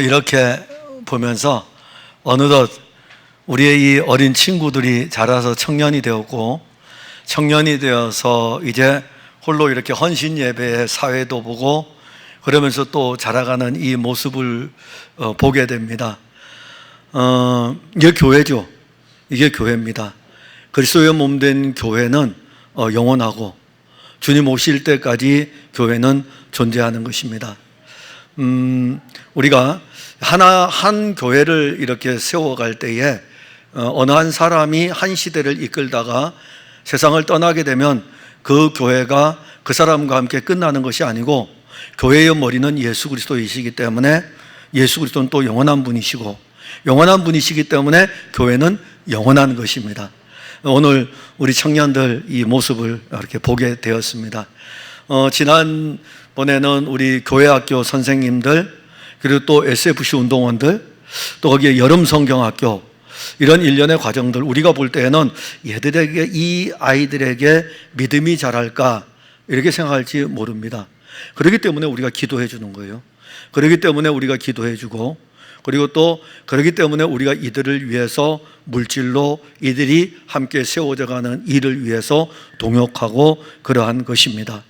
이렇게 보면서 어느덧 우리의 이 어린 친구들이 자라서 청년이 되었고, 청년이 되어서 이제 홀로 이렇게 헌신 예배의 사회도 보고 그러면서 또 자라가는 이 모습을 보게 됩니다. 이게 교회죠. 이게 교회입니다. 그리스도의 몸된 교회는 영원하고 주님 오실 때까지 교회는 존재하는 것입니다. 우리가 한 교회를 이렇게 세워갈 때에 어느 한 사람이 한 시대를 이끌다가 세상을 떠나게 되면 그 교회가 그 사람과 함께 끝나는 것이 아니고, 교회의 머리는 예수 그리스도이시기 때문에 예수 그리스도는 또 영원한 분이시고, 영원한 분이시기 때문에 교회는 영원한 것입니다. 오늘 우리 청년들 이 모습을 이렇게 보게 되었습니다. 지난번에는 우리 교회학교 선생님들, 그리고 또 SFC 운동원들, 또 거기에 여름 성경학교, 이런 일련의 과정들, 우리가 볼 때에는 얘들에게, 이 아이들에게 믿음이 자랄까 이렇게 생각할지 모릅니다. 그렇기 때문에 우리가 기도해 주는 거예요. 그렇기 때문에 우리가 기도해 주고, 그리고 또 그렇기 때문에 우리가 이들을 위해서 물질로 이들이 함께 세워져 가는 일을 위해서 동역하고 그러한 것입니다.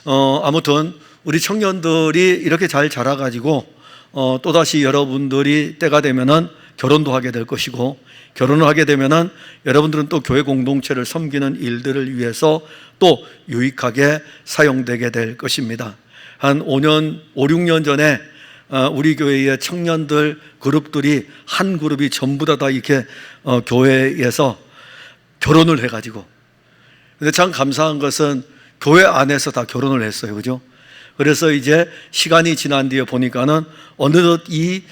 아무튼 우리 청년들이 이렇게 잘 자라가지고 또다시 여러분들이 때가 되면은 결혼도 하게 될 것이고, 결혼을 하게 되면은 여러분들은 또 교회 공동체를 섬기는 일들을 위해서 또 유익하게 사용되게 될 것입니다. 한 5, 6년 전에 우리 교회의 청년들 그룹들이, 한 그룹이 전부 다 이렇게 교회에서 결혼을 해가지고, 근데 참 감사한 것은 교회 안에서 다 결혼을 했어요. 그죠? 그래서 이제 시간이 지난 뒤에 보니까는 어느덧 이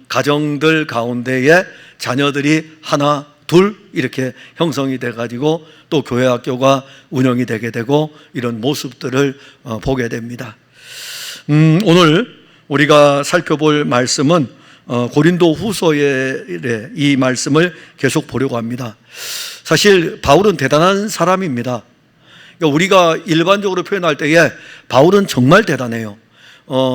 가정들 가운데에 자녀들이 하나, 둘 이렇게 형성이 돼가지고 또 교회 학교가 운영이 되게 되고, 이런 모습들을 보게 됩니다. 오늘 우리가 살펴볼 말씀은 고린도 후서의 이 말씀을 계속 보려고 합니다. 사실 바울은 대단한 사람입니다. 그러니까 우리가 일반적으로 표현할 때에 바울은 정말 대단해요.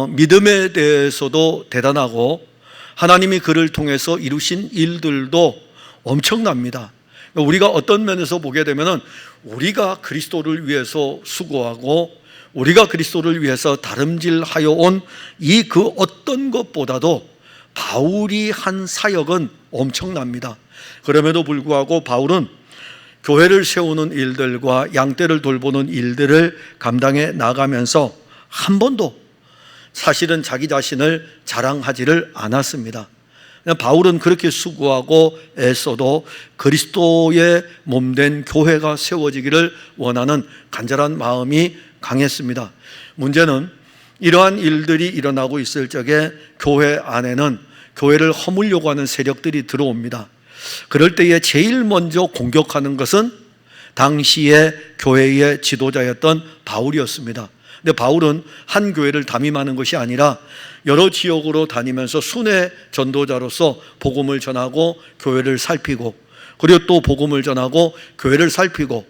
믿음에 대해서도 대단하고, 하나님이 그를 통해서 이루신 일들도 엄청납니다. 우리가 어떤 면에서 보게 되면은 우리가 그리스도를 위해서 수고하고 우리가 그리스도를 위해서 다름질하여 온 이 그 어떤 것보다도 바울이 한 사역은 엄청납니다. 그럼에도 불구하고 바울은 교회를 세우는 일들과 양떼를 돌보는 일들을 감당해 나가면서 한 번도 사실은 자기 자신을 자랑하지를 않았습니다. 바울은 그렇게 수고하고 애써도 그리스도의 몸된 교회가 세워지기를 원하는 간절한 마음이 강했습니다. 문제는 이러한 일들이 일어나고 있을 적에 교회 안에는 교회를 허물려고 하는 세력들이 들어옵니다. 그럴 때에 제일 먼저 공격하는 것은 당시의 교회의 지도자였던 바울이었습니다. 근데 바울은 한 교회를 담임하는 것이 아니라 여러 지역으로 다니면서 순회 전도자로서 복음을 전하고 교회를 살피고, 그리고 또 복음을 전하고 교회를 살피고,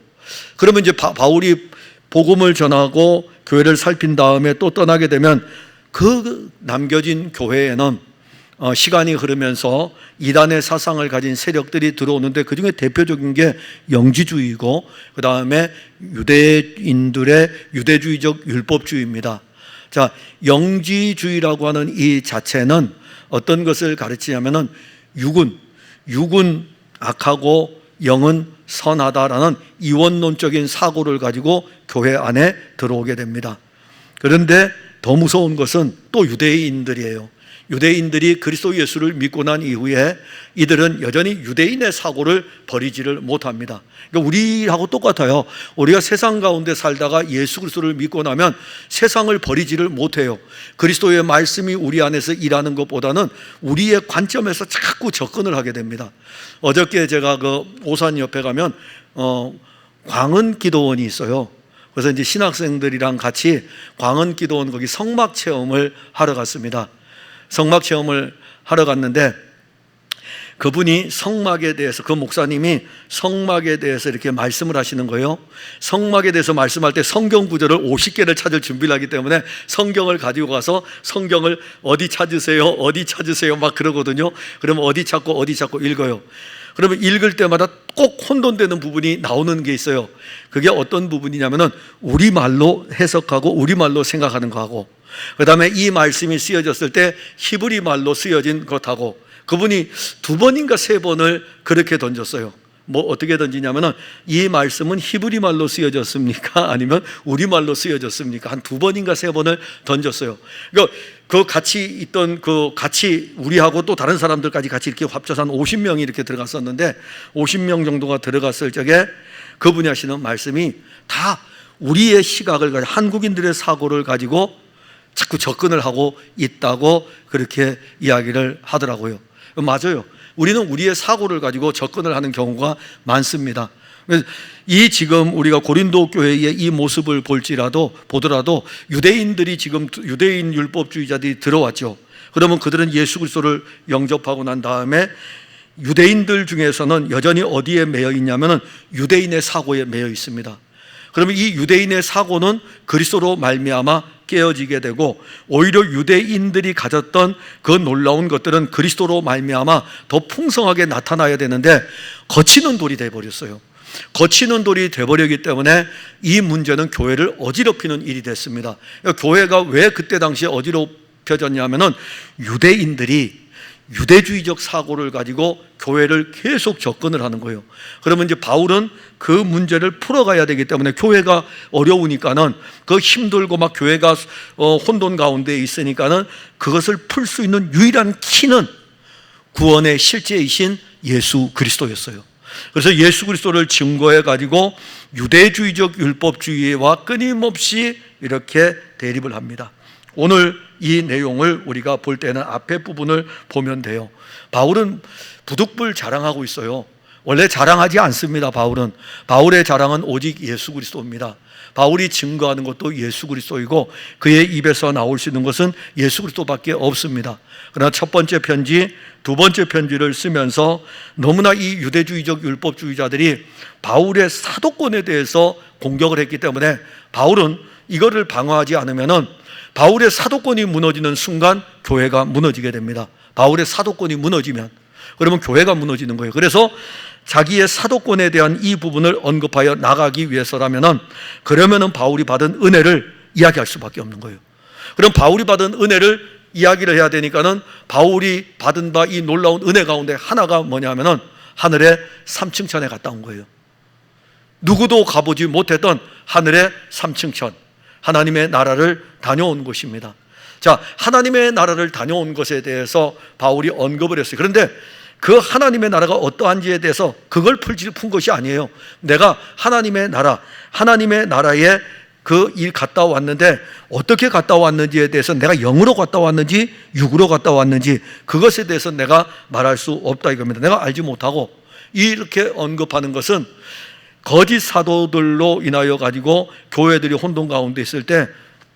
그러면 이제 바울이 복음을 전하고 교회를 살핀 다음에 또 떠나게 되면 그 남겨진 교회에는 시간이 흐르면서 이단의 사상을 가진 세력들이 들어오는데, 그 중에 대표적인 게 영지주의고, 그 다음에 유대인들의 유대주의적 율법주의입니다. 자, 영지주의라고 하는 이 자체는 어떤 것을 가르치냐면은 육은 악하고 영은 선하다라는 이원론적인 사고를 가지고 교회 안에 들어오게 됩니다. 그런데 더 무서운 것은 또 유대인들이에요. 유대인들이 그리스도 예수를 믿고 난 이후에 이들은 여전히 유대인의 사고를 버리지를 못합니다. 그러니까 우리하고 똑같아요. 우리가 세상 가운데 살다가 예수 그리스도를 믿고 나면 세상을 버리지를 못해요. 그리스도의 말씀이 우리 안에서 일하는 것보다는 우리의 관점에서 자꾸 접근을 하게 됩니다. 어저께 제가 그 오산 옆에 가면 광은 기도원이 있어요. 그래서 이제 신학생들이랑 같이 광은 기도원 거기 성막 체험을 하러 갔습니다. 성막 체험을 하러 갔는데 그분이 성막에 대해서, 그 목사님이 성막에 대해서 이렇게 말씀을 하시는 거예요. 성막에 대해서 말씀할 때 성경 구절을 50개를 찾을 준비를 하기 때문에 성경을 가지고 가서 성경을 어디 찾으세요 막 그러거든요. 그러면 어디 찾고 읽어요. 그러면 읽을 때마다 꼭 혼돈되는 부분이 나오는 게 있어요. 그게 어떤 부분이냐면은 우리말로 해석하고 우리말로 생각하는 거하고, 그 다음에 이 말씀이 쓰여졌을 때 히브리 말로 쓰여진 것하고, 그분이 2번인가 3번을 그렇게 던졌어요. 뭐 어떻게 던지냐면은 이 말씀은 히브리 말로 쓰여졌습니까? 아니면 우리말로 쓰여졌습니까? 한 2번인가 3번을 던졌어요. 그러니까 그 같이 있던 같이 우리하고 또 다른 사람들까지 같이 이렇게 합쳐서 한 50명이 이렇게 들어갔었는데, 50명 정도가 들어갔을 적에 그분이 하시는 말씀이 다 우리의 시각을 가지고, 한국인들의 사고를 가지고 자꾸 접근을 하고 있다고 그렇게 이야기를 하더라고요. 맞아요. 우리는 우리의 사고를 가지고 접근을 하는 경우가 많습니다. 이 지금 우리가 고린도 교회의 이 모습을 보더라도 유대인들이 지금 유대인 율법주의자들이 들어왔죠. 그러면 그들은 예수 그리스도를 영접하고 난 다음에 유대인들 중에서는 여전히 어디에 매여 있냐면은 유대인의 사고에 매여 있습니다. 그러면 이 유대인의 사고는 그리스도로 말미암아 깨어지게 되고, 오히려 유대인들이 가졌던 그 놀라운 것들은 그리스도로 말미암아 더 풍성하게 나타나야 되는데 거치는 돌이 돼버렸어요. 거치는 돌이 돼버리기 때문에 이 문제는 교회를 어지럽히는 일이 됐습니다. 교회가 왜 그때 당시에 어지럽혀졌냐면은 유대인들이 유대주의적 사고를 가지고 교회를 계속 접근을 하는 거예요. 그러면 이제 바울은 그 문제를 풀어가야 되기 때문에, 교회가 어려우니까는, 그 힘들고 막 교회가 혼돈 가운데 있으니까는 그것을 풀 수 있는 유일한 키는 구원의 실제이신 예수 그리스도였어요. 그래서 예수 그리스도를 증거해 가지고 유대주의적 율법주의와 끊임없이 이렇게 대립을 합니다. 오늘 이 내용을 우리가 볼 때는 앞에 부분을 보면 돼요. 바울은 부득불 자랑하고 있어요. 원래 자랑하지 않습니다. 바울의 자랑은 오직 예수 그리스도입니다. 바울이 증거하는 것도 예수 그리스도이고 그의 입에서 나올 수 있는 것은 예수 그리스도밖에 없습니다. 그러나 첫 번째 편지, 두 번째 편지를 쓰면서 너무나 이 유대주의적 율법주의자들이 바울의 사도권에 대해서 공격을 했기 때문에 바울은 이거를 방어하지 않으면은 바울의 사도권이 무너지는 순간 교회가 무너지게 됩니다. 바울의 사도권이 무너지면 그러면 교회가 무너지는 거예요. 그래서 자기의 사도권에 대한 이 부분을 언급하여 나가기 위해서라면은, 그러면은 바울이 받은 은혜를 이야기할 수밖에 없는 거예요. 그럼 바울이 받은 은혜를 이야기를 해야 되니까는 바울이 받은 바 이 놀라운 은혜 가운데 하나가 뭐냐면은 하늘의 3층천에 갔다 온 거예요. 누구도 가보지 못했던 하늘의 3층천, 하나님의 나라를 다녀온 곳입니다. 자, 하나님의 나라를 다녀온 것에 대해서 바울이 언급을 했어요. 그런데 그 하나님의 나라가 어떠한지에 대해서 그걸 푼 것이 아니에요. 내가 하나님의 나라에 그 일 갔다 왔는데 어떻게 갔다 왔는지에 대해서, 내가 영으로 갔다 왔는지 육으로 갔다 왔는지 그것에 대해서 내가 말할 수 없다 이겁니다. 내가 알지 못하고, 이렇게 언급하는 것은 거짓 사도들로 인하여 가지고 교회들이 혼돈 가운데 있을 때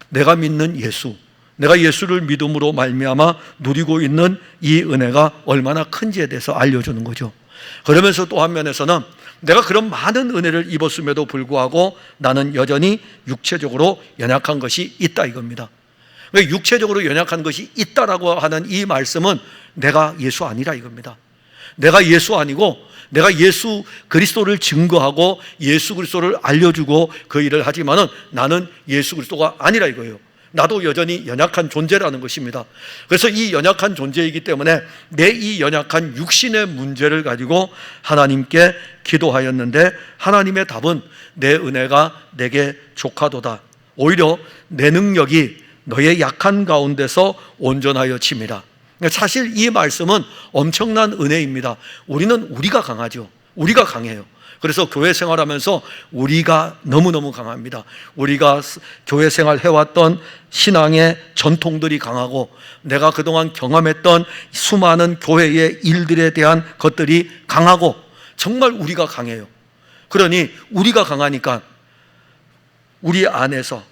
내가 믿는 예수, 내가 예수를 믿음으로 말미암아 누리고 있는 이 은혜가 얼마나 큰지에 대해서 알려주는 거죠. 그러면서 또 한면에서는 내가 그런 많은 은혜를 입었음에도 불구하고 나는 여전히 육체적으로 연약한 것이 있다 이겁니다. 육체적으로 연약한 것이 있다라고 하는 이 말씀은 내가 예수 아니라 이겁니다. 내가 예수 아니고 내가 예수 그리스도를 증거하고 예수 그리스도를 알려주고 그 일을 하지만은 나는 예수 그리스도가 아니라 이거예요. 나도 여전히 연약한 존재라는 것입니다. 그래서 이 연약한 존재이기 때문에 내 이 연약한 육신의 문제를 가지고 하나님께 기도하였는데 하나님의 답은 내 은혜가 내게 족하도다. 오히려 내 능력이 너의 약한 가운데서 온전하여 침이라. 사실 이 말씀은 엄청난 은혜입니다. 우리가 강하죠. 우리가 강해요. 그래서 교회 생활하면서 우리가 너무너무 강합니다. 우리가 교회 생활 해왔던 신앙의 전통들이 강하고 내가 그동안 경험했던 수많은 교회의 일들에 대한 것들이 강하고 정말 우리가 강해요. 그러니 우리가 강하니까 우리 안에서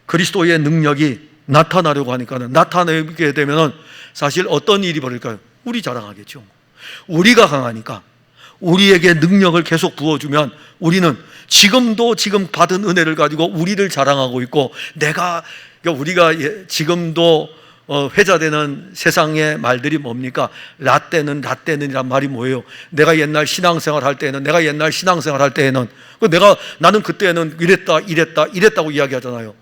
그리스도의 능력이 나타나려고 하니까는, 나타내게 되면은 사실 어떤 일이 벌일까요? 우리 자랑하겠죠. 우리가 강하니까 우리에게 능력을 계속 부어주면 우리는 지금도 지금 받은 은혜를 가지고 우리를 자랑하고 있고, 우리가 지금도 회자되는 세상의 말들이 뭡니까? 라떼는이란 말이 뭐예요? 내가 옛날 신앙생활 할 때에는 나는 그때는 이랬다고 이야기하잖아요.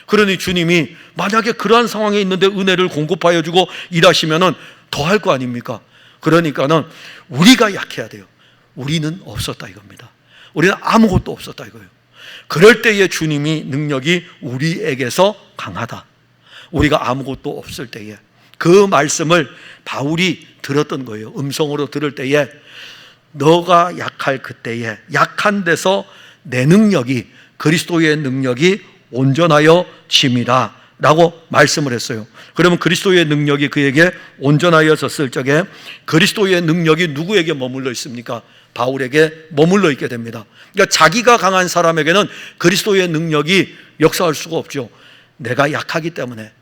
그러니 주님이 만약에 그러한 상황에 있는데 은혜를 공급하여 주고 일하시면은 더 할 거 아닙니까? 그러니까는 우리가 약해야 돼요. 우리는 없었다 이겁니다. 우리는 아무것도 없었다 이거예요. 그럴 때에 주님이 능력이 우리에게서 강하다. 우리가 아무것도 없을 때에 그 말씀을 바울이 들었던 거예요. 음성으로 들을 때에 너가 약할 그때에 약한 데서 내 능력이, 그리스도의 능력이 온전하여 짐이라 라고 말씀을 했어요. 그러면 그리스도의 능력이 그에게 온전하여졌을 적에 그리스도의 능력이 누구에게 머물러 있습니까? 바울에게 머물러 있게 됩니다. 그러니까 자기가 강한 사람에게는 그리스도의 능력이 역사할 수가 없죠. 내가 약하기 때문에,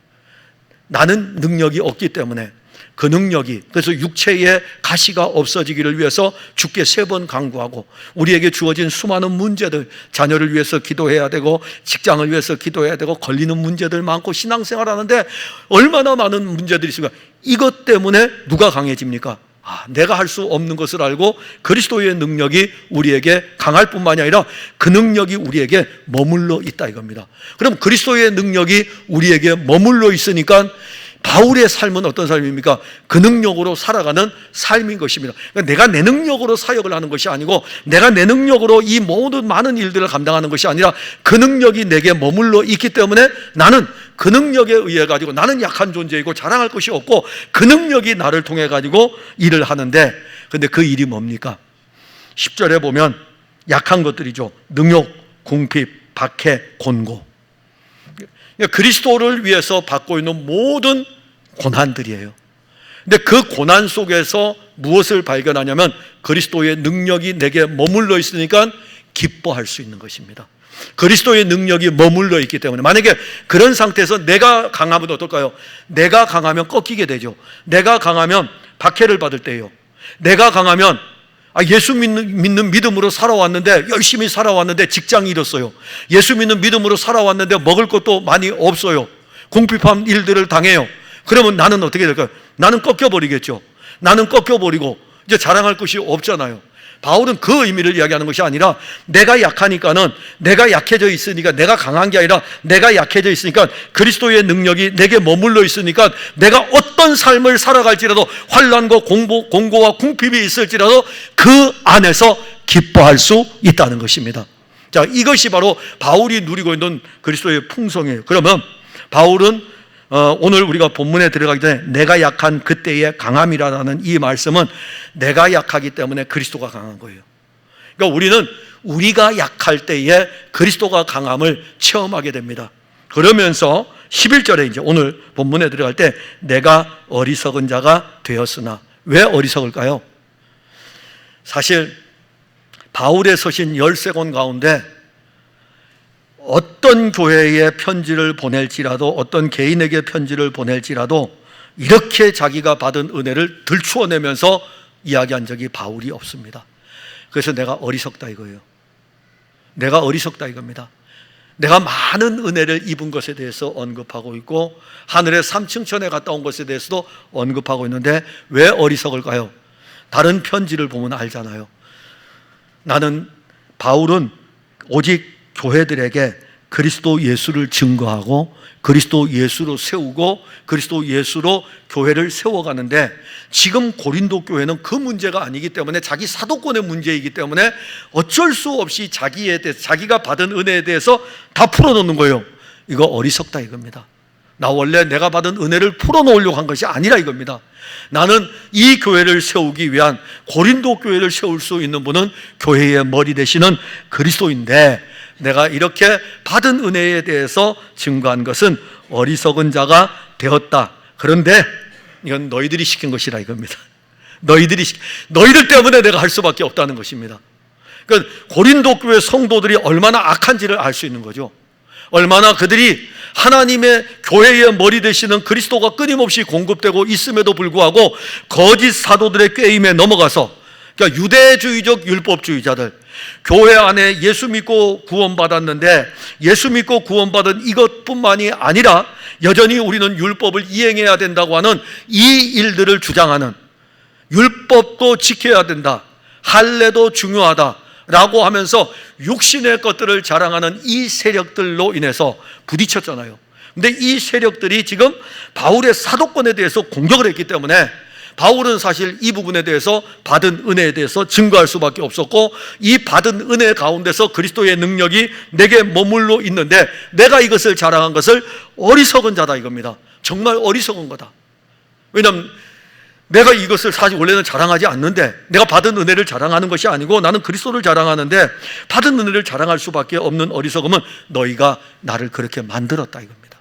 나는 능력이 없기 때문에 그 능력이, 그래서 육체의 가시가 없어지기를 위해서 주께 3번 간구하고, 우리에게 주어진 수많은 문제들, 자녀를 위해서 기도해야 되고 직장을 위해서 기도해야 되고 걸리는 문제들 많고 신앙생활 하는데 얼마나 많은 문제들이 있습니까? 이것 때문에 누가 강해집니까? 내가 할 수 없는 것을 알고 그리스도의 능력이 우리에게 강할 뿐만이 아니라 그 능력이 우리에게 머물러 있다 이겁니다. 그럼 그리스도의 능력이 우리에게 머물러 있으니까 바울의 삶은 어떤 삶입니까? 그 능력으로 살아가는 삶인 것입니다. 그러니까 내가 내 능력으로 사역을 하는 것이 아니고, 내가 내 능력으로 이 모든 많은 일들을 감당하는 것이 아니라 그 능력이 내게 머물러 있기 때문에 나는 그 능력에 의해 가지고, 나는 약한 존재이고 자랑할 것이 없고 그 능력이 나를 통해 가지고 일을 하는데, 근데 그 일이 뭡니까? 10절에 보면 약한 것들이죠. 능욕, 궁핍, 박해, 곤고. 그리스도를 위해서 받고 있는 모든 고난들이에요. 근데 그 고난 속에서 무엇을 발견하냐면 그리스도의 능력이 내게 머물러 있으니까 기뻐할 수 있는 것입니다. 그리스도의 능력이 머물러 있기 때문에, 만약에 그런 상태에서 내가 강하면 어떨까요? 내가 강하면 꺾이게 되죠. 내가 강하면 박해를 받을 때예요. 내가 강하면 예수 믿는 믿음으로 살아왔는데, 열심히 살아왔는데 직장이 잃었어요. 예수 믿는 믿음으로 살아왔는데 먹을 것도 많이 없어요. 궁핍한 일들을 당해요. 그러면 나는 어떻게 될까요? 나는 꺾여버리겠죠. 나는 꺾여버리고 이제 자랑할 것이 없잖아요. 바울은 그 의미를 이야기하는 것이 아니라, 내가 약하니까는, 내가 약해져 있으니까, 내가 강한 게 아니라 내가 약해져 있으니까 그리스도의 능력이 내게 머물러 있으니까 내가 어떤 삶을 살아갈지라도, 환난과 공고와 궁핍이 있을지라도 그 안에서 기뻐할 수 있다는 것입니다. 자, 이것이 바로 바울이 누리고 있는 그리스도의 풍성이에요. 그러면 바울은 오늘 우리가 본문에 들어가기 전에 내가 약한 그때의 강함이라는 이 말씀은 내가 약하기 때문에 그리스도가 강한 거예요. 그러니까 우리는 우리가 약할 때에 그리스도가 강함을 체험하게 됩니다. 그러면서 11절에 이제 오늘 본문에 들어갈 때 내가 어리석은 자가 되었으나, 왜 어리석을까요? 사실 바울의 서신 13권 가운데 어떤 교회에 편지를 보낼지라도, 어떤 개인에게 편지를 보낼지라도 이렇게 자기가 받은 은혜를 들추어내면서 이야기한 적이 바울이 없습니다. 그래서 내가 어리석다 이거예요. 내가 어리석다 이겁니다. 내가 많은 은혜를 입은 것에 대해서 언급하고 있고, 하늘의 3층천에 갔다 온 것에 대해서도 언급하고 있는데 왜 어리석을까요? 다른 편지를 보면 알잖아요. 바울은 오직 교회들에게 그리스도 예수를 증거하고 그리스도 예수로 세우고 그리스도 예수로 교회를 세워가는데, 지금 고린도 교회는 그 문제가 아니기 때문에, 자기 사도권의 문제이기 때문에 어쩔 수 없이 자기에 대해서, 자기가 받은 은혜에 대해서 다 풀어놓는 거예요. 이거 어리석다 이겁니다. 나 원래 내가 받은 은혜를 풀어놓으려고 한 것이 아니라 이겁니다. 나는 이 교회를 세우기 위한, 고린도 교회를 세울 수 있는 분은 교회의 머리 되시는 그리스도인데, 내가 이렇게 받은 은혜에 대해서 증거한 것은 어리석은 자가 되었다. 그런데 이건 너희들이 시킨 것이라 이겁니다. 너희들 때문에 내가 할 수밖에 없다는 것입니다. 그러니까 고린도 교회 성도들이 얼마나 악한지를 알 수 있는 거죠. 얼마나 그들이 하나님의 교회의 머리 되시는 그리스도가 끊임없이 공급되고 있음에도 불구하고 거짓 사도들의 꾀임에 넘어가서, 그러니까 유대주의적 율법주의자들, 교회 안에 예수 믿고 구원받았는데 예수 믿고 구원받은 이것뿐만이 아니라 여전히 우리는 율법을 이행해야 된다고 하는 이 일들을 주장하는, 율법도 지켜야 된다, 할례도 중요하다라고 하면서 육신의 것들을 자랑하는 이 세력들로 인해서 부딪혔잖아요. 근데 이 세력들이 지금 바울의 사도권에 대해서 공격을 했기 때문에 바울은 사실 이 부분에 대해서, 받은 은혜에 대해서 증거할 수밖에 없었고, 이 받은 은혜 가운데서 그리스도의 능력이 내게 머물러 있는데 내가 이것을 자랑한 것을 어리석은 자다 이겁니다. 정말 어리석은 거다. 왜냐하면 내가 이것을 사실 원래는 자랑하지 않는데, 내가 받은 은혜를 자랑하는 것이 아니고 나는 그리스도를 자랑하는데 받은 은혜를 자랑할 수밖에 없는 어리석음은 너희가 나를 그렇게 만들었다 이겁니다.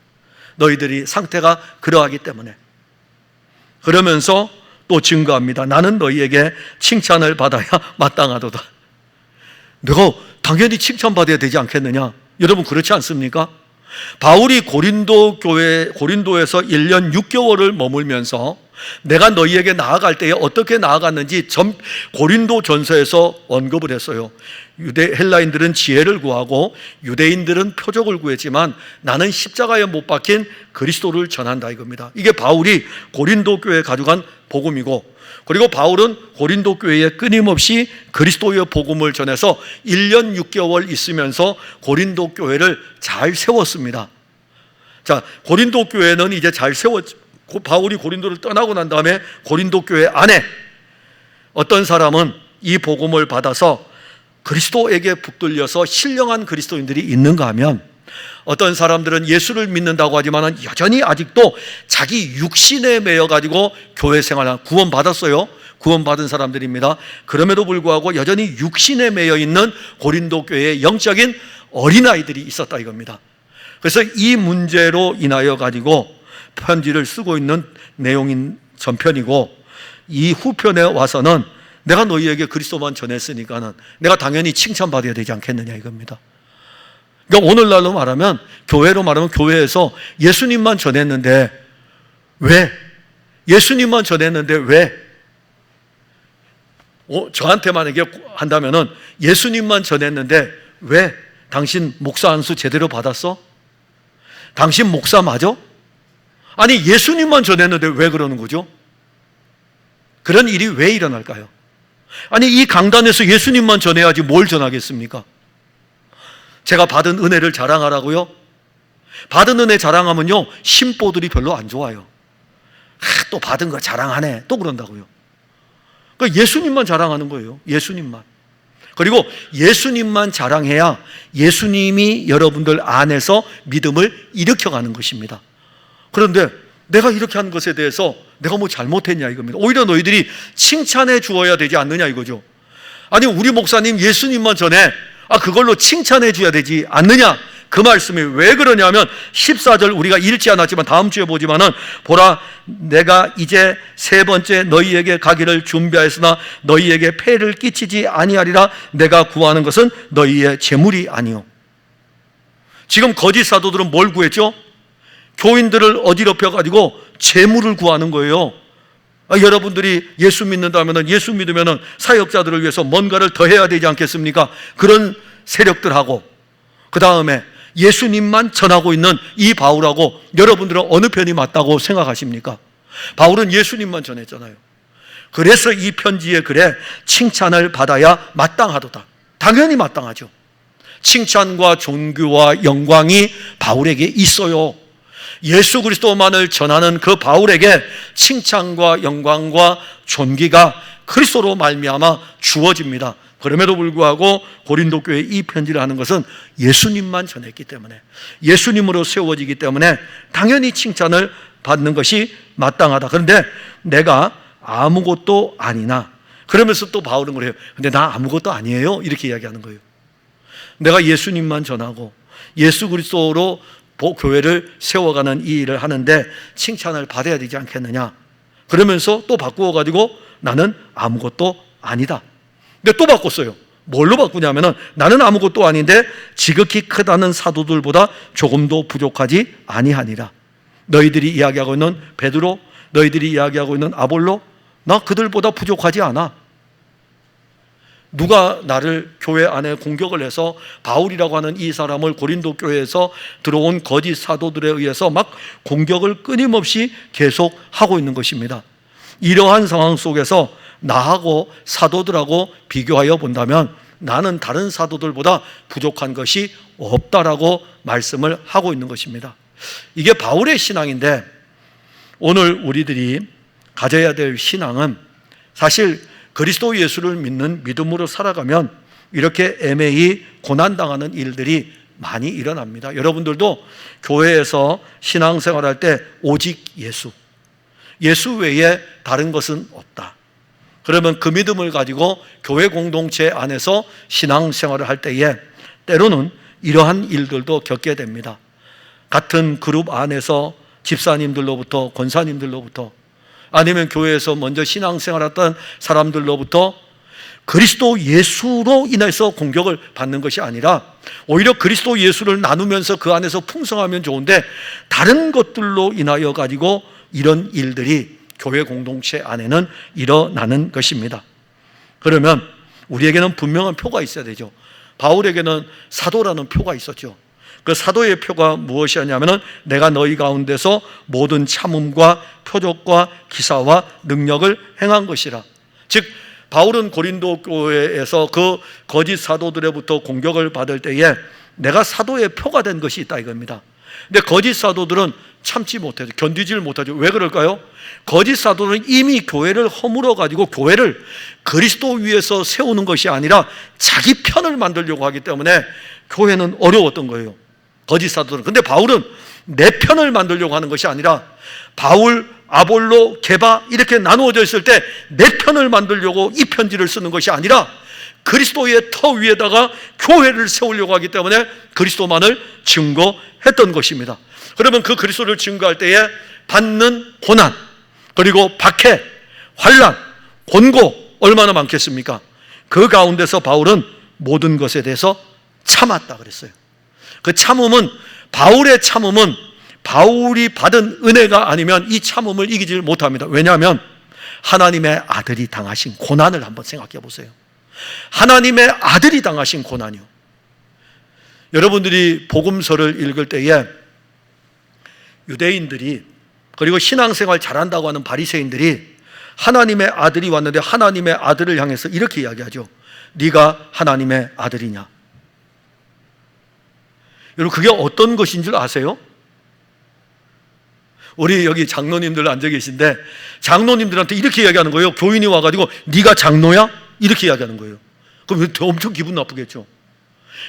너희들이 상태가 그러하기 때문에. 그러면서 또 증거합니다. 나는 너희에게 칭찬을 받아야 마땅하도다. 내가 당연히 칭찬받아야 되지 않겠느냐? 여러분 그렇지 않습니까? 바울이 고린도에서 1년 6개월을 머물면서 내가 너희에게 나아갈 때에 어떻게 나아갔는지 고린도 전서에서 언급을 했어요. 헬라인들은 지혜를 구하고 유대인들은 표적을 구했지만 나는 십자가에 못 박힌 그리스도를 전한다 이겁니다. 이게 바울이 고린도 교회에 가져간 복음이고, 그리고 바울은 고린도 교회에 끊임없이 그리스도의 복음을 전해서 1년 6개월 있으면서 고린도 교회를 잘 세웠습니다. 자, 고린도 교회는 이제 잘 바울이 고린도를 떠나고 난 다음에 고린도 교회 안에 어떤 사람은 이 복음을 받아서 그리스도에게 붙들려서 신령한 그리스도인들이 있는가 하면, 어떤 사람들은 예수를 믿는다고 하지만 여전히 아직도 자기 육신에 매여가지고 교회 생활을, 구원받았어요. 구원받은 사람들입니다. 그럼에도 불구하고 여전히 육신에 매여 있는 고린도 교회의 영적인 어린아이들이 있었다 이겁니다. 그래서 이 문제로 인하여 가지고 편지를 쓰고 있는 내용인 전편이고, 이 후편에 와서는 내가 너희에게 그리스도만 전했으니까는 내가 당연히 칭찬받아야 되지 않겠느냐 이겁니다. 그러니까 오늘날로 말하면, 교회로 말하면 교회에서 예수님만 전했는데 왜? 예수님만 전했는데 왜? 저한테 만약에 한다면은, 예수님만 전했는데 왜? 당신 목사 안수 제대로 받았어? 당신 목사 맞아? 아니 예수님만 전했는데 왜 그러는 거죠? 그런 일이 왜 일어날까요? 아니 이 강단에서 예수님만 전해야지 뭘 전하겠습니까? 제가 받은 은혜를 자랑하라고요? 받은 은혜 자랑하면요 신보들이 별로 안 좋아요. 또 받은 거 자랑하네 또 그런다고요. 그러니까 예수님만 자랑하는 거예요. 예수님만. 그리고 예수님만 자랑해야 예수님이 여러분들 안에서 믿음을 일으켜가는 것입니다. 그런데 내가 이렇게 하는 것에 대해서 내가 뭐 잘못했냐 이겁니다. 오히려 너희들이 칭찬해 주어야 되지 않느냐 이거죠. 아니 우리 목사님 예수님만 전해, 그걸로 칭찬해 줘야 되지 않느냐. 그 말씀이 왜 그러냐면 14절 우리가 읽지 않았지만 다음 주에 보지만은, 보라 내가 이제 세 번째 너희에게 가기를 준비하였으나 너희에게 폐를 끼치지 아니하리라. 내가 구하는 것은 너희의 재물이 아니요. 지금 거짓 사도들은 뭘 구했죠? 교인들을 어지럽혀 가지고 재물을 구하는 거예요. 여러분들이 예수 믿는다면, 예수 믿으면 사역자들을 위해서 뭔가를 더 해야 되지 않겠습니까? 그런 세력들하고, 그 다음에 예수님만 전하고 있는 이 바울하고 여러분들은 어느 편이 맞다고 생각하십니까? 바울은 예수님만 전했잖아요. 그래서 이 편지에 그래 칭찬을 받아야 마땅하도다. 당연히 마땅하죠. 칭찬과 존귀와 영광이 바울에게 있어요. 예수 그리스도만을 전하는 그 바울에게 칭찬과 영광과 존귀가 그리스도로 말미암아 주어집니다. 그럼에도 불구하고 고린도 교회에 이 편지를 하는 것은 예수님만 전했기 때문에, 예수님으로 세워지기 때문에 당연히 칭찬을 받는 것이 마땅하다. 그런데 내가 아무것도 아니나, 그러면서 또 바울은 그래요. 근데 나 아무것도 아니에요 이렇게 이야기하는 거예요. 내가 예수님만 전하고 예수 그리스도로 교회를 세워가는 이 일을 하는데 칭찬을 받아야 되지 않겠느냐. 그러면서 또 바꾸어 가지고 나는 아무것도 아니다. 근데 또 바꿨어요. 뭘로 바꾸냐면은 나는 아무것도 아닌데 지극히 크다는 사도들보다 조금도 부족하지 아니하니라. 너희들이 이야기하고 있는 베드로, 너희들이 이야기하고 있는 아볼로, 나 그들보다 부족하지 않아. 누가 나를 교회 안에 공격을 해서 바울이라고 하는 이 사람을 고린도 교회에서 들어온 거짓 사도들에 의해서 막 공격을 끊임없이 계속 하고 있는 것입니다. 이러한 상황 속에서 나하고 사도들하고 비교하여 본다면 나는 다른 사도들보다 부족한 것이 없다라고 말씀을 하고 있는 것입니다. 이게 바울의 신앙인데, 오늘 우리들이 가져야 될 신앙은 사실 그리스도 예수를 믿는 믿음으로 살아가면 이렇게 애매히 고난당하는 일들이 많이 일어납니다. 여러분들도 교회에서 신앙생활할 때 오직 예수 외에 다른 것은 없다. 그러면 그 믿음을 가지고 교회 공동체 안에서 신앙생활을 할 때에 때로는 이러한 일들도 겪게 됩니다. 같은 그룹 안에서 집사님들로부터, 권사님들로부터, 아니면 교회에서 먼저 신앙생활했던 사람들로부터 그리스도 예수로 인해서 공격을 받는 것이 아니라 오히려 그리스도 예수를 나누면서 그 안에서 풍성하면 좋은데 다른 것들로 인하여 가지고 이런 일들이 교회 공동체 안에는 일어나는 것입니다. 그러면 우리에게는 분명한 표가 있어야 되죠. 바울에게는 사도라는 표가 있었죠. 그 사도의 표가 무엇이었냐면은 내가 너희 가운데서 모든 참음과 표적과 기사와 능력을 행한 것이라. 즉 바울은 고린도 교회에서 그 거짓 사도들로부터 공격을 받을 때에 내가 사도의 표가 된 것이 있다 이겁니다. 근데 거짓 사도들은 참지 못하죠. 견디질 못하죠. 왜 그럴까요? 거짓 사도는 이미 교회를 허물어 가지고 교회를 그리스도 위에서 세우는 것이 아니라 자기 편을 만들려고 하기 때문에 교회는 어려웠던 거예요. 거짓 사도들은. 근데 바울은 내 편을 만들려고 하는 것이 아니라 바울, 아볼로, 게바 이렇게 나누어져 있을 때 내 편을 만들려고 이 편지를 쓰는 것이 아니라 그리스도의 터 위에다가 교회를 세우려고 하기 때문에 그리스도만을 증거했던 것입니다. 그러면 그 그리스도를 증거할 때에 받는 고난, 그리고 박해, 환난, 권고 얼마나 많겠습니까? 그 가운데서 바울은 모든 것에 대해서 참았다 그랬어요. 그 참음은, 바울의 참음은 바울이 받은 은혜가 아니면 이 참음을 이기질 못합니다. 왜냐하면 하나님의 아들이 당하신 고난을 한번 생각해 보세요. 하나님의 아들이 당하신 고난이요. 여러분들이 복음서를 읽을 때에 유대인들이, 그리고 신앙생활 잘한다고 하는 바리새인들이 하나님의 아들이 왔는데 하나님의 아들을 향해서 이렇게 이야기하죠. 네가 하나님의 아들이냐? 여러분 그게 어떤 것인 줄 아세요? 우리 여기 장로님들 앉아 계신데 장로님들한테 이렇게 이야기하는 거예요. 교인이 와가지고 네가 장로야? 이렇게 이야기하는 거예요. 그럼 엄청 기분 나쁘겠죠.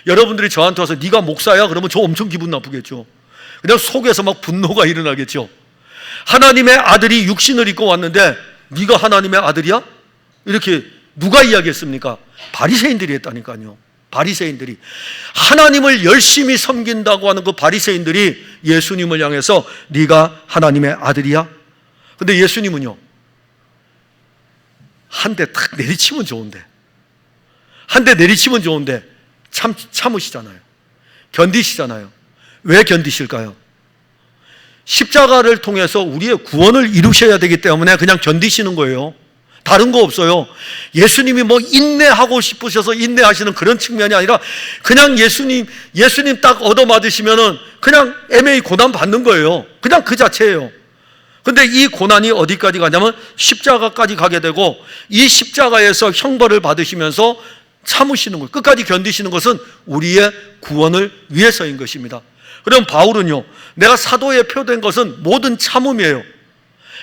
여러분들이 저한테 와서 네가 목사야? 그러면 저 엄청 기분 나쁘겠죠. 그냥 속에서 막 분노가 일어나겠죠. 하나님의 아들이 육신을 입고 왔는데 네가 하나님의 아들이야? 이렇게 누가 이야기했습니까? 바리새인들이 했다니까요. 바리새인들이, 하나님을 열심히 섬긴다고 하는 그 바리새인들이 예수님을 향해서 네가 하나님의 아들이야? 근데 예수님은요, 한 대 탁 내리치면 좋은데, 한 대 내리치면 좋은데 참으시잖아요. 견디시잖아요. 왜 견디실까요? 십자가를 통해서 우리의 구원을 이루셔야 되기 때문에 그냥 견디시는 거예요. 다른 거 없어요. 예수님이 뭐 인내하고 싶으셔서 인내하시는 그런 측면이 아니라 그냥 예수님 딱 얻어맞으시면은 그냥 애매히 고난 받는 거예요. 그냥 그 자체예요. 근데 이 고난이 어디까지 가냐면 십자가까지 가게 되고, 이 십자가에서 형벌을 받으시면서 참으시는 것, 끝까지 견디시는 것은 우리의 구원을 위해서인 것입니다. 그럼 바울은요, 내가 사도에 표된 것은 모든 참음이에요.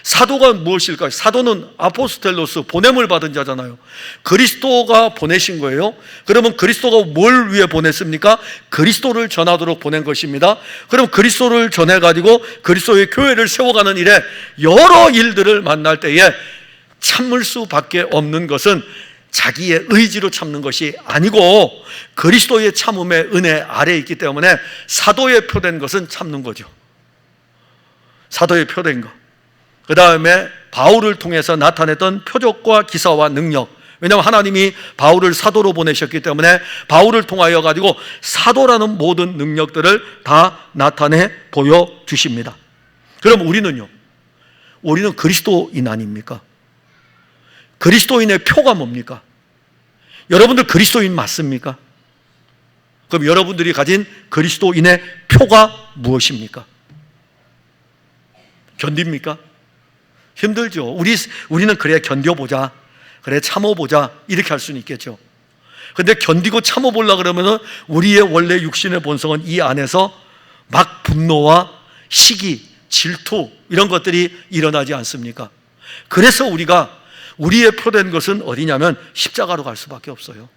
사도가 무엇일까요? 사도는 아포스텔로스, 보냄을 받은 자잖아요. 그리스도가 보내신 거예요. 그러면 그리스도가 뭘 위해 보냈습니까? 그리스도를 전하도록 보낸 것입니다. 그럼 그리스도를 전해가지고 그리스도의 교회를 세워가는 일에 여러 일들을 만날 때에 참을 수밖에 없는 것은 자기의 의지로 참는 것이 아니고 그리스도의 참음의 은혜 아래에 있기 때문에 사도에 표된 것은 참는 거죠. 사도에 표된 것. 그 다음에 바울을 통해서 나타냈던 표적과 기사와 능력. 왜냐하면 하나님이 바울을 사도로 보내셨기 때문에 바울을 통하여 가지고 사도라는 모든 능력들을 다 나타내 보여주십니다. 그럼 우리는요? 우리는 그리스도인 아닙니까? 그리스도인의 표가 뭡니까? 여러분들 그리스도인 맞습니까? 그럼 여러분들이 가진 그리스도인의 표가 무엇입니까? 견딥니까? 힘들죠. 우리는 그래 견뎌보자, 그래 참아보자 이렇게 할 수는 있겠죠. 근데 견디고 참아보려고 그러면은 우리의 원래 육신의 본성은 이 안에서 막 분노와 시기, 질투 이런 것들이 일어나지 않습니까? 그래서 우리의 표된 것은 어디냐면 십자가로 갈 수밖에 없어요.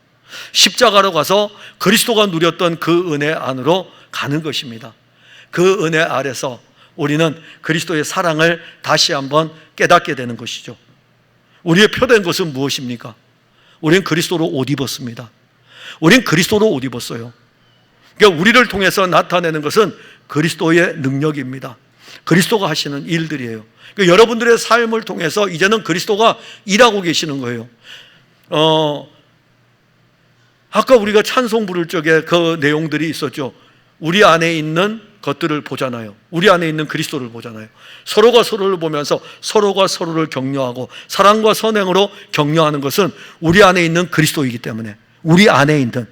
십자가로 가서 그리스도가 누렸던 그 은혜 안으로 가는 것입니다. 그 은혜 아래서 우리는 그리스도의 사랑을 다시 한번 깨닫게 되는 것이죠. 우리의 표된 것은 무엇입니까? 우리는 그리스도로 옷 입었습니다. 우리는 그리스도로 옷 입었어요. 그러니까 우리를 통해서 나타내는 것은 그리스도의 능력입니다. 그리스도가 하시는 일들이에요. 그러니까 여러분들의 삶을 통해서 이제는 그리스도가 일하고 계시는 거예요. 아까 우리가 찬송 부를 적에 그 내용들이 있었죠. 우리 안에 있는 것들을 보잖아요. 우리 안에 있는 그리스도를 보잖아요. 서로가 서로를 보면서 서로가 서로를 격려하고 사랑과 선행으로 격려하는 것은 우리 안에 있는 그리스도이기 때문에, 우리 안에 있는,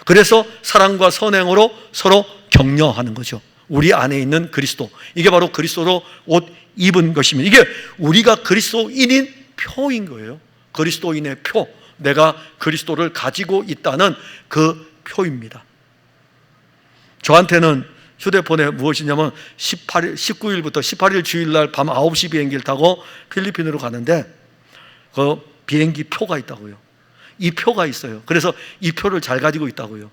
그래서 사랑과 선행으로 서로 격려하는 거죠. 우리 안에 있는 그리스도, 이게 바로 그리스도로 옷 입은 것입니다. 이게 우리가 그리스도인인 표인 거예요. 그리스도인의 표, 내가 그리스도를 가지고 있다는 그 표입니다. 저한테는 휴대폰에 무엇이냐면 19일부터 18일 주일날 밤 9시 비행기를 타고 필리핀으로 가는데 그 비행기 표가 있다고요. 이 표가 있어요. 그래서 이 표를 잘 가지고 있다고요.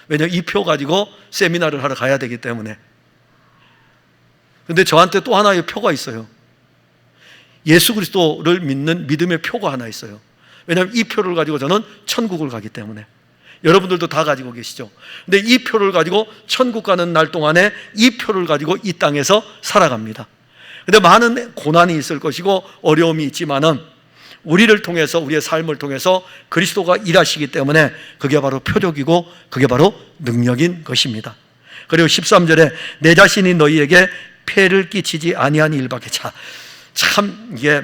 왜냐하면 이 표 가지고 세미나를 하러 가야 되기 때문에. 근데 저한테 또 하나의 표가 있어요. 예수 그리스도를 믿는 믿음의 표가 하나 있어요. 왜냐하면 이 표를 가지고 저는 천국을 가기 때문에. 여러분들도 다 가지고 계시죠. 근데 이 표를 가지고 천국 가는 날 동안에 이 표를 가지고 이 땅에서 살아갑니다. 근데 많은 고난이 있을 것이고 어려움이 있지만은 우리를 통해서, 우리의 삶을 통해서 그리스도가 일하시기 때문에 그게 바로 표적이고 그게 바로 능력인 것입니다. 그리고 13절에 내 자신이 너희에게 폐를 끼치지 아니한 일밖에. 참 이게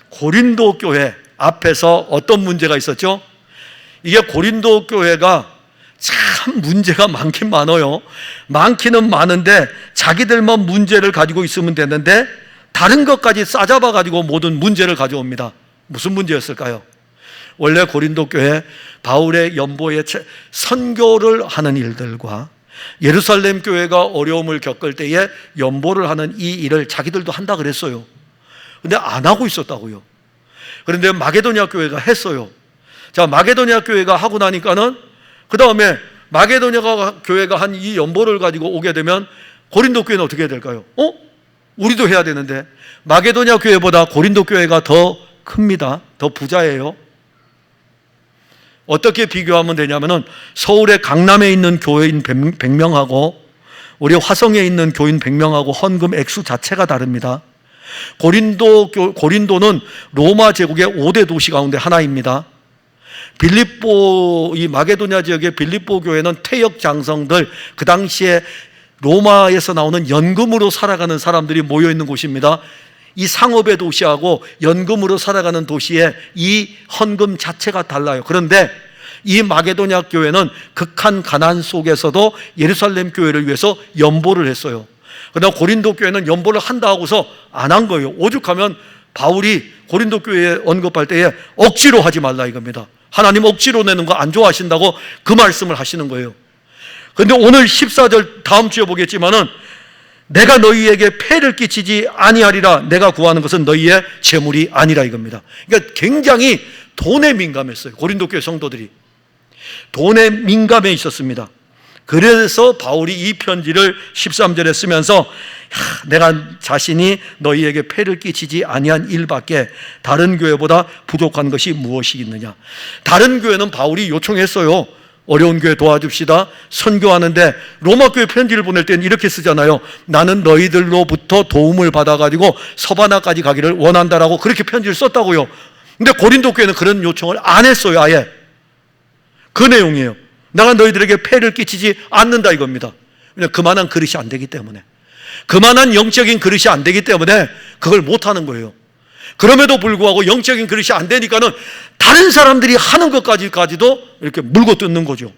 고린도 교회 앞에서 어떤 문제가 있었죠? 이게 고린도 교회가 참 문제가 많긴 많아요. 많기는 많은데 자기들만 문제를 가지고 있으면 되는데 다른 것까지 싸잡아 가지고 모든 문제를 가져옵니다. 무슨 문제였을까요? 원래 고린도 교회 바울의 연보에 선교를 하는 일들과 예루살렘 교회가 어려움을 겪을 때에 연보를 하는 이 일을 자기들도 한다 그랬어요. 근데 안 하고 있었다고요. 그런데 마게도냐 교회가 했어요. 자, 마게도냐 교회가 하고 나니까는 그 다음에 마게도냐 교회가 한 이 연보를 가지고 오게 되면 고린도 교회는 어떻게 해야 될까요? 우리도 해야 되는데 마게도냐 교회보다 고린도 교회가 더 큽니다. 더 부자예요. 어떻게 비교하면 되냐면은 서울의 강남에 있는 교회인 100명하고 우리 화성에 있는 교인 100명하고 헌금 액수 자체가 다릅니다. 고린도는 로마 제국의 5대 도시 가운데 하나입니다. 이 마게도냐 지역의 빌립보 교회는 퇴역 장성들, 그 당시에 로마에서 나오는 연금으로 살아가는 사람들이 모여 있는 곳입니다. 이 상업의 도시하고 연금으로 살아가는 도시의 이 헌금 자체가 달라요. 그런데 이 마게도냐 교회는 극한 가난 속에서도 예루살렘 교회를 위해서 연보를 했어요. 그러나 고린도 교회는 연보를 한다 하고서 안 한 거예요. 오죽하면 바울이 고린도 교회에 언급할 때에 억지로 하지 말라 이겁니다. 하나님 억지로 내는 거 안 좋아하신다고 그 말씀을 하시는 거예요. 그런데 오늘 14절 다음 주에 보겠지만은 내가 너희에게 폐를 끼치지 아니하리라. 내가 구하는 것은 너희의 재물이 아니라 이겁니다. 그러니까 굉장히 돈에 민감했어요. 고린도 교회 성도들이 돈에 민감해 있었습니다. 그래서 바울이 이 편지를 13절에 쓰면서 내가 자신이 너희에게 폐를 끼치지 아니한 일밖에 다른 교회보다 부족한 것이 무엇이 있느냐. 다른 교회는 바울이 요청했어요. 어려운 교회 도와줍시다. 선교하는데 로마 교회 편지를 보낼 때는 이렇게 쓰잖아요. 나는 너희들로부터 도움을 받아가지고 서바나까지 가기를 원한다라고 그렇게 편지를 썼다고요. 근데 고린도 교회는 그런 요청을 안 했어요. 아예 그 내용이에요. 내가 너희들에게 폐를 끼치지 않는다 이겁니다. 그냥 그만한 그릇이 안 되기 때문에, 그만한 영적인 그릇이 안 되기 때문에 그걸 못하는 거예요. 그럼에도 불구하고 영적인 그릇이 안 되니까는 다른 사람들이 하는 것까지도 이렇게 물고 뜯는 거죠.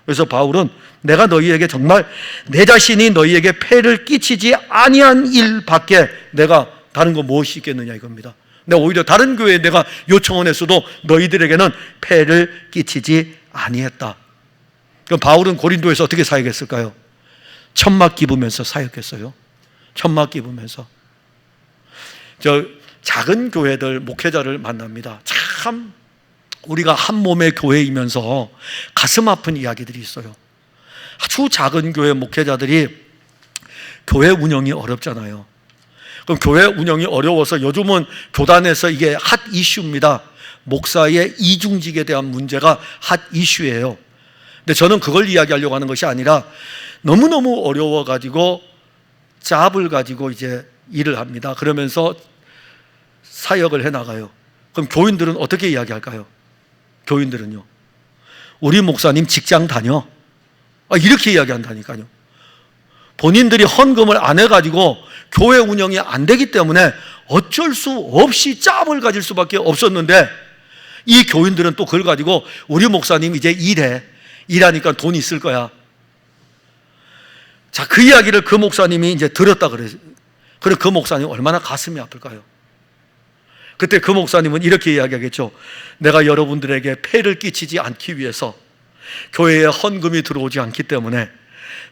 그래서 바울은 내가 너희에게 정말 내 자신이 너희에게 폐를 끼치지 아니한 일밖에 내가 다른 거 무엇이 있겠느냐 이겁니다. 내가 오히려 다른 교회에 내가 요청을 했어도 너희들에게는 폐를 끼치지 아니했다. 그럼 바울은 고린도에서 어떻게 사역했을까요? 천막 기부면서 사역했어요. 천막 기부면서. 저 작은 교회들 목회자를 만납니다. 참 우리가 한 몸의 교회이면서 가슴 아픈 이야기들이 있어요. 아주 작은 교회 목회자들이 교회 운영이 어렵잖아요. 그럼 교회 운영이 어려워서 요즘은 교단에서 이게 핫 이슈입니다. 목사의 이중직에 대한 문제가 핫 이슈예요. 근데 저는 그걸 이야기하려고 하는 것이 아니라 너무너무 어려워가지고 잡을 가지고 이제 일을 합니다. 그러면서 사역을 해나가요. 그럼 교인들은 어떻게 이야기할까요? 교인들은요, 우리 목사님 직장 다녀, 이렇게 이야기한다니까요. 본인들이 헌금을 안 해가지고 교회 운영이 안 되기 때문에 어쩔 수 없이 짬을 가질 수밖에 없었는데, 이 교인들은 또 그걸 가지고 우리 목사님 이제 일하니까 돈 있을 거야. 자, 그 이야기를 그 목사님이 이제 들었다 그래요. 그럼 그 목사님 얼마나 가슴이 아플까요? 그때 그 목사님은 이렇게 이야기하겠죠. 내가 여러분들에게 폐를 끼치지 않기 위해서, 교회에 헌금이 들어오지 않기 때문에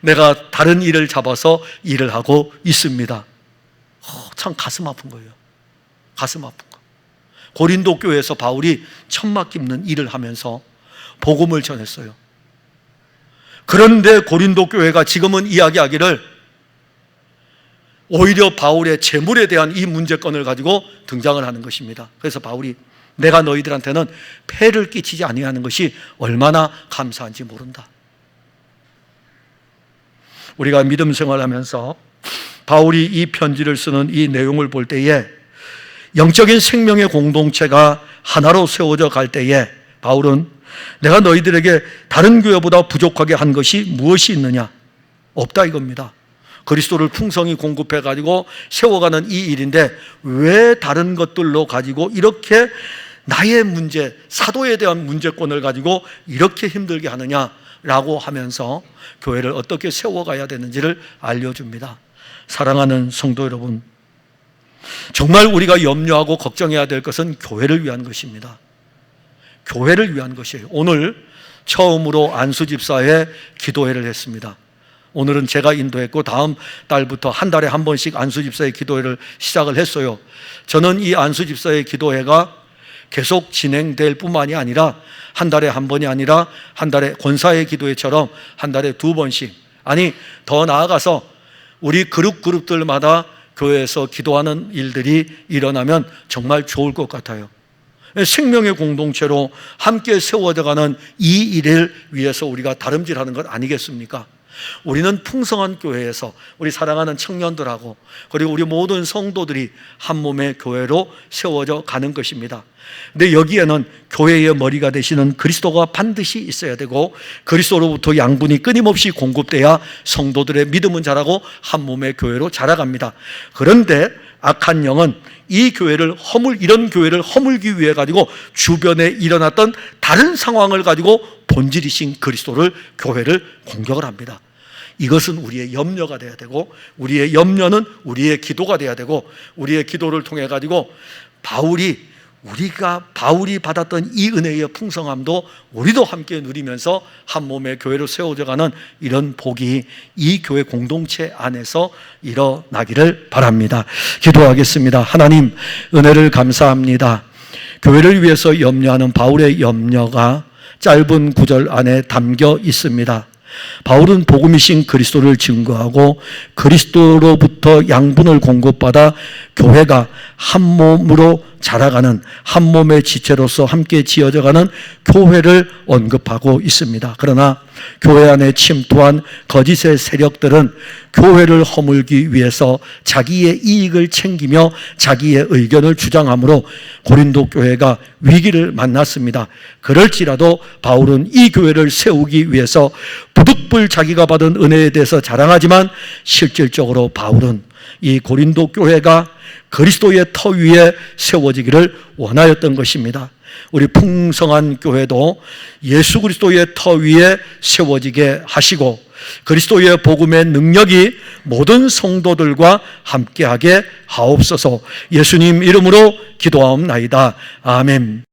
내가 다른 일을 잡아서 일을 하고 있습니다. 참 가슴 아픈 거예요. 가슴 아픈 거. 고린도 교회에서 바울이 천막 깁는 일을 하면서 복음을 전했어요. 그런데 고린도 교회가 지금은 이야기하기를 오히려 바울의 재물에 대한 이 문제건을 가지고 등장을 하는 것입니다. 그래서 바울이 내가 너희들한테는 폐를 끼치지 아니하는 것이 얼마나 감사한지 모른다. 우리가 믿음 생활하면서 바울이 이 편지를 쓰는 이 내용을 볼 때에 영적인 생명의 공동체가 하나로 세워져 갈 때에 바울은 내가 너희들에게 다른 교회보다 부족하게 한 것이 무엇이 있느냐? 없다 이겁니다. 그리스도를 풍성히 공급해 가지고 세워가는 이 일인데 왜 다른 것들로 가지고 이렇게 나의 문제, 사도에 대한 문제권을 가지고 이렇게 힘들게 하느냐라고 하면서 교회를 어떻게 세워가야 되는지를 알려줍니다. 사랑하는 성도 여러분, 정말 우리가 염려하고 걱정해야 될 것은 교회를 위한 것입니다. 교회를 위한 것이에요. 오늘 처음으로 안수집사회 기도회를 했습니다. 오늘은 제가 인도했고 다음 달부터 한 달에 한 번씩 안수집사의 기도회를 시작을 했어요. 저는 이 안수집사의 기도회가 계속 진행될 뿐만이 아니라 한 달에 한 번이 아니라 한 달에 권사의 기도회처럼 한 달에 두 번씩, 아니 더 나아가서 우리 그룹들마다 교회에서 기도하는 일들이 일어나면 정말 좋을 것 같아요. 생명의 공동체로 함께 세워져가는 이 일을 위해서 우리가 다름질하는 것 아니겠습니까? 우리는 풍성한 교회에서 우리 사랑하는 청년들하고 그리고 우리 모든 성도들이 한 몸의 교회로 세워져 가는 것입니다. 근데 여기에는 교회의 머리가 되시는 그리스도가 반드시 있어야 되고 그리스도로부터 양분이 끊임없이 공급돼야 성도들의 믿음은 자라고 한 몸의 교회로 자라갑니다. 그런데 악한 영은 이 교회를 이런 교회를 허물기 위해 가지고 주변에 일어났던 다른 상황을 가지고 본질이신 그리스도를, 교회를 공격을 합니다. 이것은 우리의 염려가 돼야 되고 우리의 염려는 우리의 기도가 돼야 되고 우리의 기도를 통해 가지고 바울이 받았던 이 은혜의 풍성함도 우리도 함께 누리면서 한 몸의 교회로 세워져가는 이런 복이 이 교회 공동체 안에서 일어나기를 바랍니다. 기도하겠습니다. 하나님, 은혜를 감사합니다. 교회를 위해서 염려하는 바울의 염려가 짧은 구절 안에 담겨 있습니다. 바울은 복음이신 그리스도를 증거하고 그리스도로부터 양분을 공급받아 교회가 한 몸으로 자라가는, 한 몸의 지체로서 함께 지어져가는 교회를 언급하고 있습니다. 그러나 교회 안에 침투한 거짓의 세력들은 교회를 허물기 위해서 자기의 이익을 챙기며 자기의 의견을 주장하므로 고린도 교회가 위기를 만났습니다. 그럴지라도 바울은 이 교회를 세우기 위해서 부득불 자기가 받은 은혜에 대해서 자랑하지만 실질적으로 바울은 이 고린도 교회가 그리스도의 터 위에 세워지기를 원하였던 것입니다. 우리 풍성한 교회도 예수 그리스도의 터 위에 세워지게 하시고 그리스도의 복음의 능력이 모든 성도들과 함께하게 하옵소서. 예수님 이름으로 기도하옵나이다. 아멘.